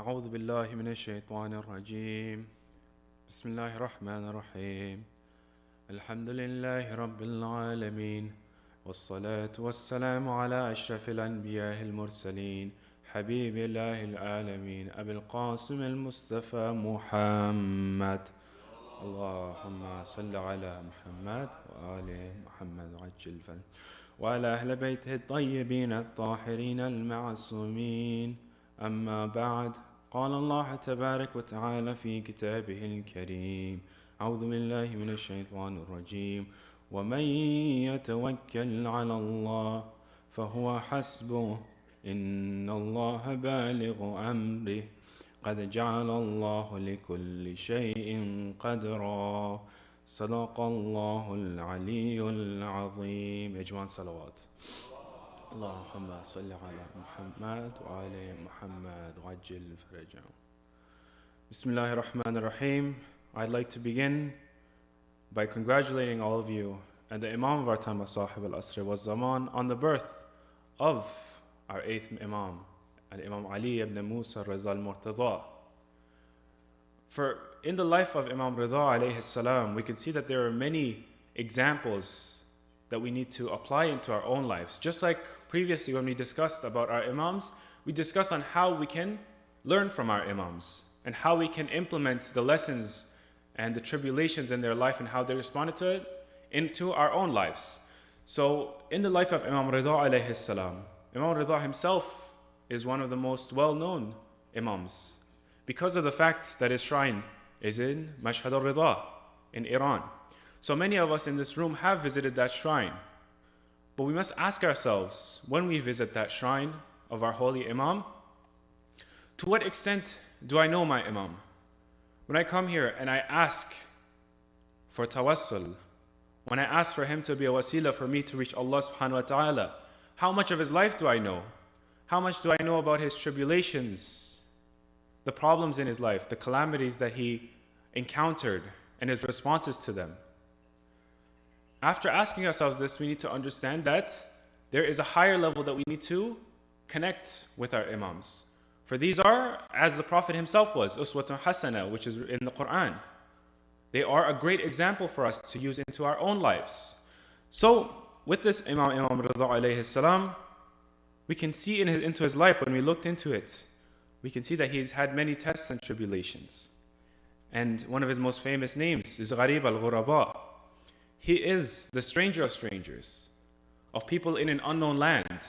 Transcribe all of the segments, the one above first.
أعوذ بالله من الشيطان الرجيم بسم الله الرحمن الرحيم الحمد لله رب العالمين والصلاة والسلام على أشرف الأنبياء المرسلين حبيب الله العالمين أبي القاسم المصطفى محمد اللهم صل على محمد وآل محمد عجل فن وعلى أهل بيته الطيبين الطاهرين المعصومين أما بعد قال الله تبارك وتعالى في كتابه الكريم أعوذ بالله من الشيطان الرجيم ومن يتوكل على الله فهو حسبه إن الله بالغ أمره قد جعل الله لكل شيء قدرا صدق الله العلي العظيم. أجمع صلوات اللهم صل على محمد وآل محمد وعجل فرجهم. Bismillah ar-Rahman ar-Rahim. I'd like to begin by congratulating all of you and the Imam of our time, Sahib al-Asr wa Zaman, on the birth of our 8th Imam, Imam Ali ibn Musa Raza al-Murtada. For in the life of Imam Ridha alayhi salam, we can see that there are many examples that we need to apply into our own lives. Just like previously when we discussed about our Imams, we discussed on how we can learn from our Imams and how we can implement the lessons and the tribulations in their life and how they responded to it into our own lives. So in the life of Imam Ridha alayhi salam, Imam Ridha himself is one of the most well-known Imams because of the fact that his shrine is in Mashhad al-Ridha in Iran. So many of us in this room have visited that shrine. But we must ask ourselves, when we visit that shrine of our holy Imam, to what extent do I know my Imam? When I come here and I ask for tawassul, when I ask for him to be a wasila for me to reach Allah subhanahu wa ta'ala, how much of his life do I know? How much do I know about his tribulations, the problems in his life, the calamities that he encountered and his responses to them? After asking ourselves this, we need to understand that there is a higher level that we need to connect with our Imams. For these are, as the Prophet himself was, uswatun hasana, which is in the Quran. They are a great example for us to use into our own lives. So, with this Imam Ridha alayhi salam, we can see into his life, when we looked into it, we can see that he's had many tests and tribulations. And one of his most famous names is Gharib al-Ghuraba. He is the stranger of strangers, of people in an unknown land.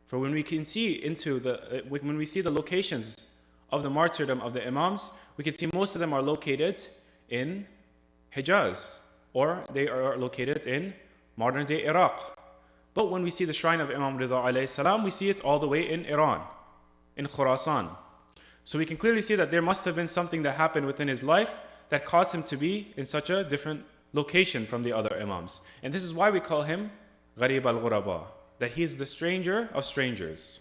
For when we can see when we see the locations of the martyrdom of the Imams, we can see most of them are located in Hijaz, or they are located in modern-day Iraq. But when we see the shrine of Imam Ridha alayhi salam, we see it's all the way in Iran, in Khurasan. So we can clearly see that there must have been something that happened within his life that caused him to be in such a different location from the other Imams. And this is why we call him Gharib al-Ghuraba, that he is the stranger of strangers.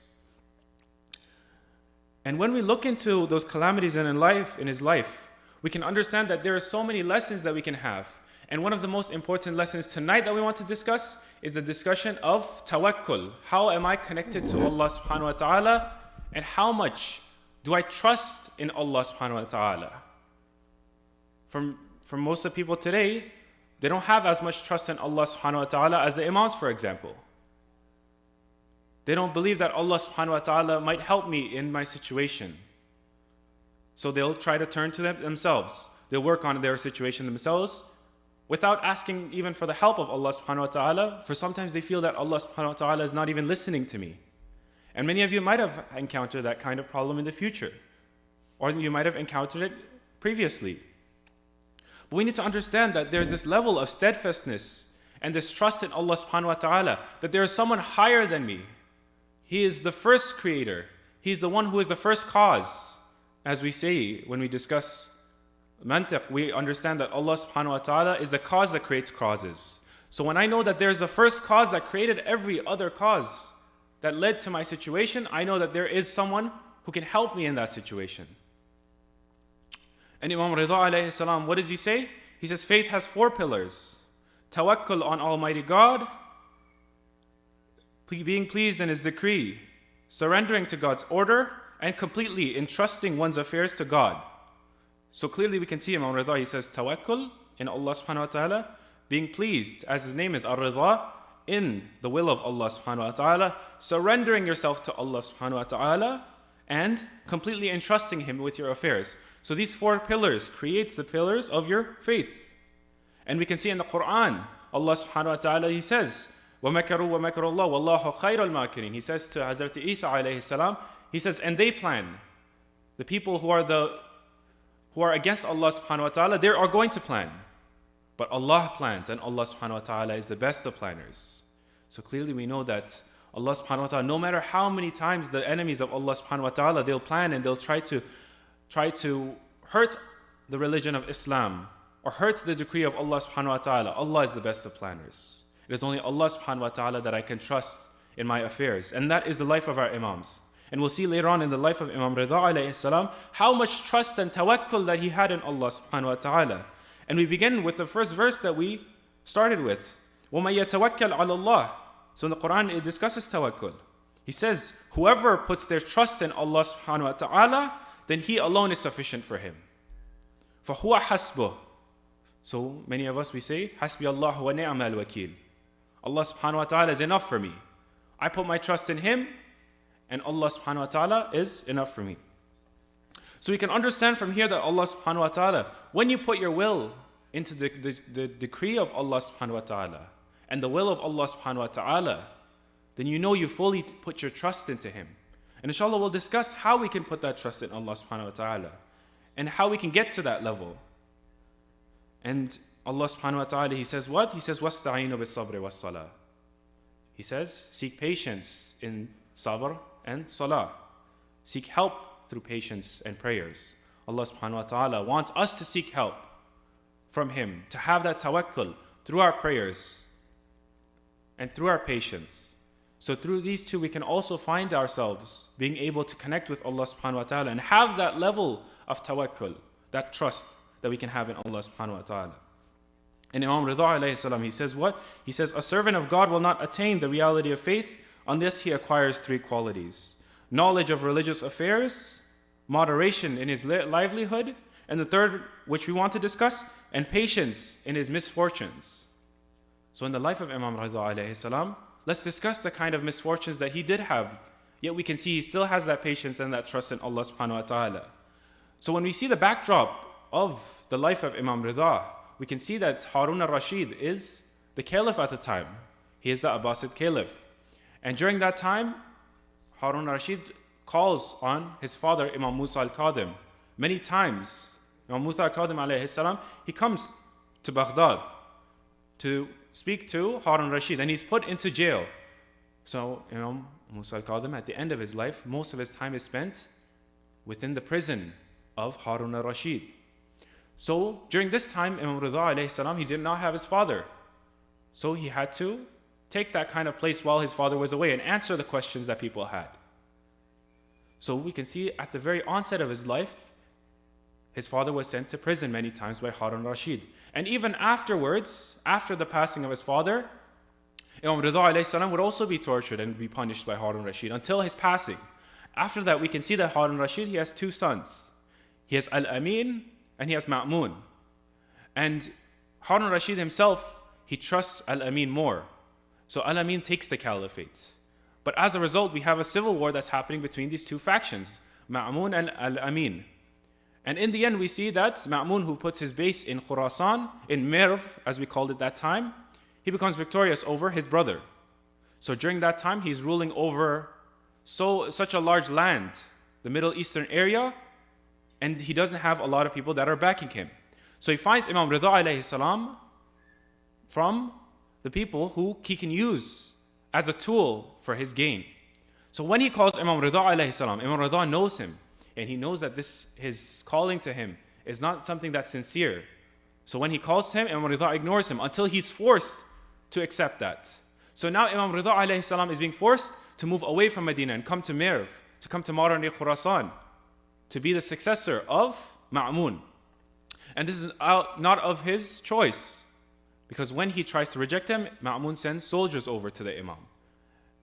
And when we look into those calamities in his life, we can understand that there are so many lessons that we can have. And one of the most important lessons tonight that we want to discuss is the discussion of Tawakkul. How am I connected to Allah subhanahu wa ta'ala, and how much do I trust in Allah subhanahu wa ta'ala? For most of the people today, they don't have as much trust in Allah subhanahu wa ta'ala as the Imams, for example. They don't believe that Allah subhanahu wa ta'ala might help me in my situation. So they'll try to turn to themselves. They'll work on their situation themselves without asking even for the help of Allah subhanahu wa ta'ala. For sometimes they feel that Allah subhanahu wa ta'ala is not even listening to me. And many of you might have encountered that kind of problem in the future. Or you might have encountered it previously. But we need to understand that there's this level of steadfastness and this trust in Allah subhanahu wa ta'ala, that there is someone higher than me. He is the first creator. He's the one who is the first cause. As we say when we discuss mantiq, we understand that Allah subhanahu wa ta'ala is the cause that creates causes. So when I know that there is a first cause that created every other cause that led to my situation, I know that there is someone who can help me in that situation. And Imam Ridha alayhi salam, what does he say? He says faith has 4 pillars. Tawakkul on Almighty God, being pleased in His decree, surrendering to God's order, and completely entrusting one's affairs to God. So clearly we can see Imam Ridha, he says tawakkul in Allah subhanahu wa ta'ala, being pleased, as his name is Ar-Ridha, in the will of Allah subhanahu wa ta'ala, surrendering yourself to Allah subhanahu wa ta'ala, and completely entrusting Him with your affairs. So these four pillars create the pillars of your faith. And we can see in the Quran, Allah subhanahu wa ta'ala, He says, وَمَكَرُوا وَمَكَرُ اللَّهُ وَاللَّهُ خَيْرَ الْمَاكِرِينَ. He says to Hazrat Isa alayhi salam, He says, and they plan. The people who are against Allah subhanahu wa ta'ala, they are going to plan. But Allah plans, and Allah subhanahu wa ta'ala is the best of planners. So clearly we know that Allah subhanahu wa ta'ala, no matter how many times the enemies of Allah subhanahu wa ta'ala, they'll plan and they'll try to hurt the religion of Islam or hurt the decree of Allah subhanahu wa ta'ala, Allah is the best of planners. It is only Allah subhanahu wa ta'ala that I can trust in my affairs. And that is the life of our Imams. And we'll see later on in the life of Imam Ridha alayhi salam, how much trust and tawakkul that he had in Allah subhanahu wa ta'ala. And we begin with the first verse that we started with. وَمَن يَتَوَكَّلْ عَلَى اللَّهِ. So in the Quran it discusses tawakkul. He says, whoever puts their trust in Allah subhanahu wa ta'ala, then He alone is sufficient for him. فَهُوَ حَسْبُهُ. So many of us, we say, حَسْبِيَ اللَّهُ وَنِعْمَ الْوَكِيلُ. Allah subhanahu wa ta'ala is enough for me. I put my trust in Him, and Allah subhanahu wa ta'ala is enough for me. So we can understand from here that Allah subhanahu wa ta'ala, when you put your will into the decree of Allah subhanahu wa ta'ala and the will of Allah subhanahu wa ta'ala, then you know you fully put your trust into Him. And inshallah we'll discuss how we can put that trust in Allah subhanahu wa ta'ala and how we can get to that level. And Allah subhanahu wa ta'ala, He says what? He says, وَاسْتَعِينُوا بِالصَّبْرِ وَالصَّلَاةِ. He says, seek patience in sabr and salah. Seek help through patience and prayers. Allah subhanahu wa ta'ala wants us to seek help from Him, to have that tawakkul through our prayers and through our patience. So through these two we can also find ourselves being able to connect with Allah subhanahu wa ta'ala and have that level of tawakkul, that trust that we can have in Allah subhanahu wa ta'ala. And Imam Ridha alayhi salam, he says what? He says, a servant of God will not attain the reality of faith unless he acquires three qualities: knowledge of religious affairs, moderation in his livelihood, and the third, which we want to discuss, and patience in his misfortunes. So in the life of Imam Ridha alayhi salam, let's discuss the kind of misfortunes that he did have, yet we can see he still has that patience and that trust in Allah subhanahu wa ta'ala. So when we see the backdrop of the life of Imam Ridha, we can see that Harun al-Rashid is the caliph at the time. He is the Abbasid caliph. And during that time, Harun al-Rashid calls on his father, Imam Musa al-Kadhim. Many times, Imam Musa al-Kadhim alayhi salam, he comes to Baghdad to speak to Harun al-Rashid, and he's put into jail. So Imam Musa al-Kadhim, at the end of his life, most of his time is spent within the prison of Harun al-Rashid. So during this time, Imam Ridha alayhi salam, he did not have his father. So he had to take that kind of place while his father was away and answer the questions that people had. So we can see at the very onset of his life, his father was sent to prison many times by Harun al-Rashid. And even afterwards, after the passing of his father, Imam Ridha alayhi salam would also be tortured and be punished by Harun al-Rashid until his passing. After that, we can see that Harun al-Rashid, he has two sons. He has Al-Amin and he has Ma'mun. And Harun al-Rashid himself, he trusts Al-Amin more. So Al-Amin takes the caliphate. But as a result, we have a civil war that's happening between these two factions, Ma'mun and Al-Amin. And in the end, we see that Ma'mun, who puts his base in Khurasan, in Merv, as we called it that time, he becomes victorious over his brother. So during that time, he's ruling over such a large land, the Middle Eastern area, and he doesn't have a lot of people that are backing him. So he finds Imam Ridha alayhi salam from the people who he can use as a tool for his gain. So when he calls Imam Ridha alayhi salam, Imam Ridha knows him, and he knows that his calling to him is not something that's sincere. So when he calls him, Imam Ridha ignores him until he's forced to accept that. So now Imam Ridha alayhi salam is being forced to move away from Medina and come to Merv, to come to modern-day Khurasan, to be the successor of Ma'mun. And this is not of his choice, because when he tries to reject him, Ma'mun sends soldiers over to the Imam.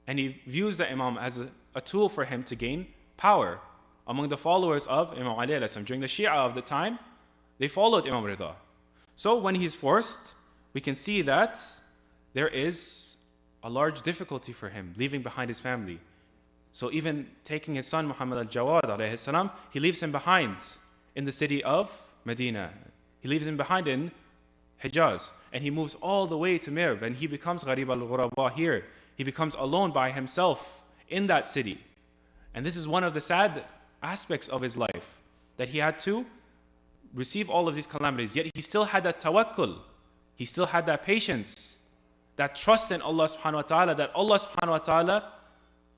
And he views the Imam as a tool for him to gain power. among the followers of Imam Ali alayhi salam, during the Shia of the time, they followed Imam Ridha. So when he's forced, we can see that there is a large difficulty for him leaving behind his family. So even taking his son Muhammad al-Jawad alayhi salam, he leaves him behind in the city of Medina. He leaves him behind in Hijaz, and he moves all the way to Mirv, and he becomes Gharib al-Ghuraba here. He becomes alone by himself in that city. And this is one of the sad aspects of his life, that he had to receive all of these calamities, yet he still had that tawakkul. He still had that patience, that trust in Allah subhanahu wa ta'ala, that Allah subhanahu wa ta'ala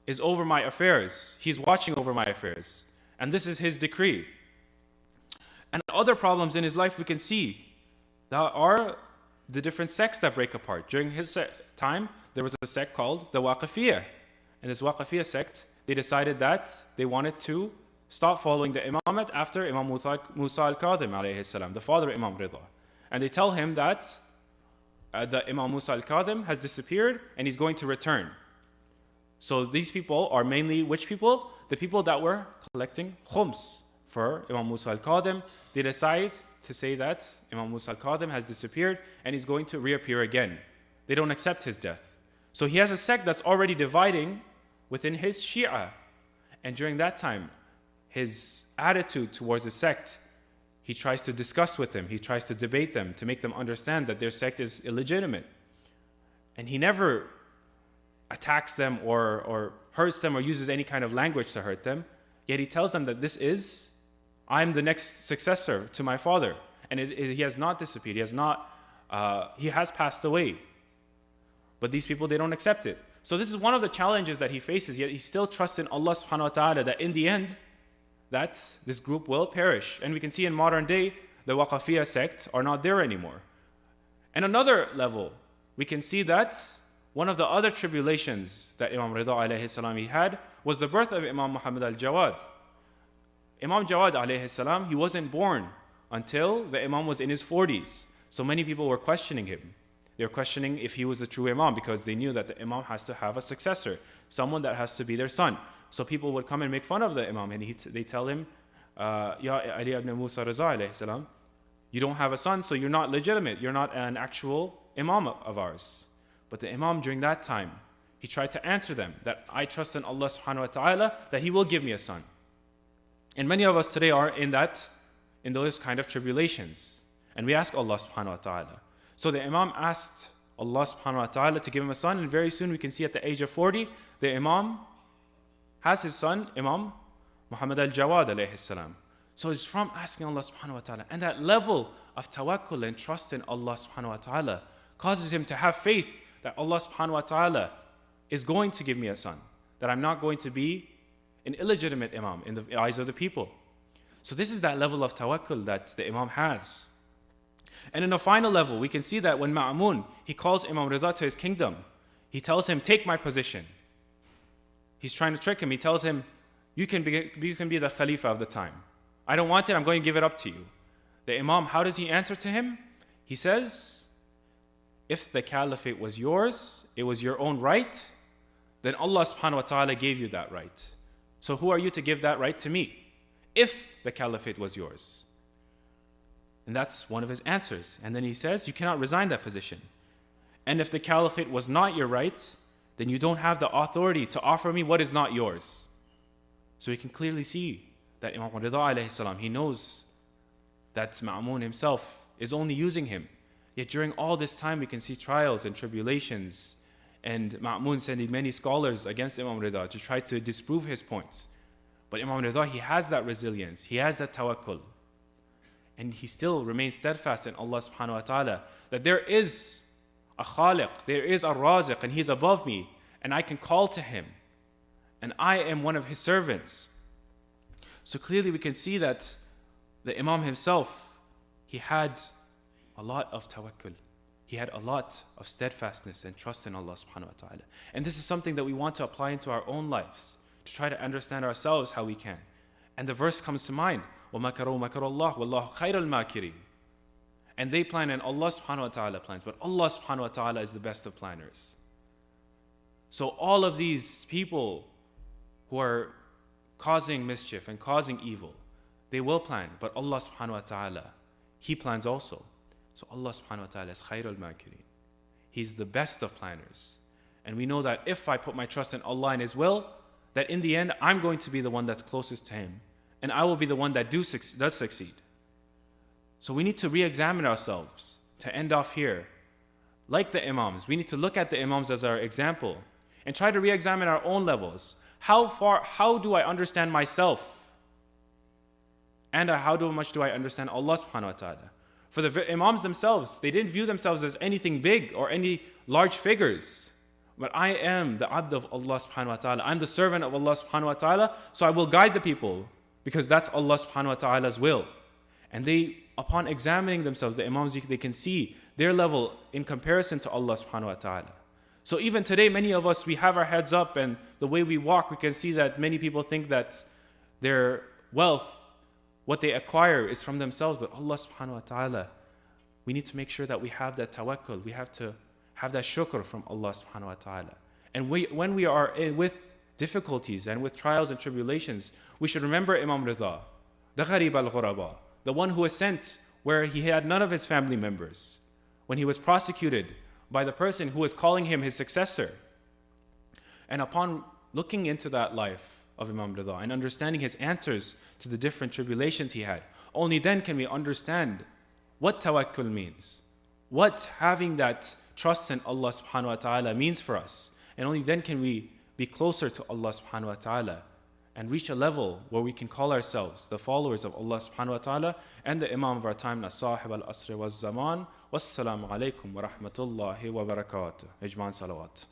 is over my affairs. He's watching over my affairs. And this is His decree. And other problems in his life we can see that are the different sects that break apart. During his time, there was a sect called the Waqifiyah. And this Waqifiyah sect, they decided that they wanted to stop following the Imamate after Imam Musa al-Kadhim alayhi salam, the father of Imam Ridha. And they tell him that the Imam Musa al-Kadhim has disappeared and he's going to return. So these people are mainly which people? The people that were collecting khums for Imam Musa al-Kadhim. They decide to say that Imam Musa al-Kadhim has disappeared and he's going to reappear again. They don't accept his death. So he has a sect that's already dividing within his Shia. And during that time, his attitude towards the sect, he tries to discuss with them, he tries to debate them, to make them understand that their sect is illegitimate. And he never attacks them or hurts them or uses any kind of language to hurt them. Yet he tells them that this is, I'm the next successor to my father. And he has not disappeared, he has passed away. But these people, they don't accept it. So this is one of the challenges that he faces, yet he still trusts in Allah subhanahu wa ta'ala that in the end, that this group will perish. And we can see in modern day, the Waqafiyah sect are not there anymore. And another level, we can see that one of the other tribulations that Imam Ridha alayhi salam he had was the birth of Imam Muhammad al-Jawad. Imam Jawad alayhi salam, he wasn't born until the Imam was in his 40s. So many people were questioning him. They were questioning if he was a true Imam because they knew that the Imam has to have a successor, someone that has to be their son. So people would come and make fun of the Imam and they tell him, Ya Ali ibn Musa Ridha alayhi salam, you don't have a son, so you're not legitimate. You're not an actual Imam of ours. But the Imam during that time, he tried to answer them that I trust in Allah subhanahu wa ta'ala that He will give me a son. And many of us today are in those kind of tribulations. And we ask Allah subhanahu wa ta'ala. So the Imam asked Allah subhanahu wa ta'ala to give him a son, and very soon we can see at the age of 40, the Imam has his son, Imam Muhammad al-Jawad alayhi salam. So it's from asking Allah subhanahu wa ta'ala. And that level of tawakkul and trust in Allah subhanahu wa ta'ala causes him to have faith that Allah subhanahu wa ta'ala is going to give me a son, that I'm not going to be an illegitimate Imam in the eyes of the people. So this is that level of tawakkul that the Imam has. And in a final level, we can see that when Ma'mun, he calls Imam Ridha to his kingdom, he tells him, take my position. He's trying to trick him. He tells him, you can be the Khalifa of the time. I don't want it, I'm going to give it up to you. The Imam, how does he answer to him? He says, if the caliphate was yours, it was your own right, then Allah subhanahu wa ta'ala gave you that right. So who are you to give that right to me? If the caliphate was yours. And that's one of his answers. And then he says, you cannot resign that position. And if the caliphate was not your right, then you don't have the authority to offer me what is not yours. So we can clearly see that Imam Ridha alayhi salam, he knows that Ma'mun himself is only using him. Yet during all this time we can see trials and tribulations, and Ma'mun sending many scholars against Imam Ridha to try to disprove his points. But Imam Ridha, he has that resilience, he has that tawakkul. And he still remains steadfast in Allah subhanahu wa ta'ala, that there is a khaliq, there is a raziq, and he's above me, and I can call to him, and I am one of his servants. So clearly we can see that the Imam himself, he had a lot of tawakkul. He had a lot of steadfastness and trust in Allah subhanahu wa ta'ala. And this is something that we want to apply into our own lives, to try to understand ourselves how we can. And the verse comes to mind, وَمَكَرُوا مَكَرَ اللَّهُ وَاللَّهُ خَيْرَ الْمَاكِرِينَ. And they plan and Allah subhanahu wa ta'ala plans, but Allah subhanahu wa ta'ala is the best of planners. So all of these people who are causing mischief and causing evil. They will plan, but Allah subhanahu wa ta'ala, He plans also. So Allah subhanahu wa ta'ala is khairul makirin. He's the best of planners. And we know that if I put my trust in Allah and His will, that in the end, I'm going to be the one that's closest to Him. And I will be the one that does succeed. So we need to re-examine ourselves to end off here. Like the Imams, we need to look at the Imams as our example and try to re-examine our own levels. How do I understand myself? And how much do I understand Allah subhanahu wa ta'ala? For the Imams themselves, they didn't view themselves as anything big or any large figures. But I am the abd of Allah subhanahu wa ta'ala. I'm the servant of Allah subhanahu wa ta'ala, so I will guide the people because that's Allah subhanahu wa ta'ala's will. And they, upon examining themselves, the Imams, they can see their level in comparison to Allah subhanahu wa ta'ala. So even today, many of us, we have our heads up, and the way we walk, we can see that many people think that their wealth, what they acquire, is from themselves. But Allah subhanahu wa ta'ala, we need to make sure that we have that tawakkul. We have to have that shukr from Allah subhanahu wa ta'ala. And when we are with difficulties and with trials and tribulations, we should remember Imam Ridha, the gharib al-ghuraba, the one who was sent where he had none of his family members, when he was prosecuted by the person who was calling him his successor. And upon looking into that life of Imam Ridha and understanding his answers to the different tribulations he had, only then can we understand what tawakkul means, what having that trust in Allah subhanahu wa ta'ala means for us. And only then can we be closer to Allah subhanahu wa ta'ala and reach a level where we can call ourselves the followers of Allah subhanahu wa ta'ala and the Imam of our time, as-sahib al-asri wa zaman. Wassalamu alaikum wa rahmatullahi wa barakatuh. Ijman salawat.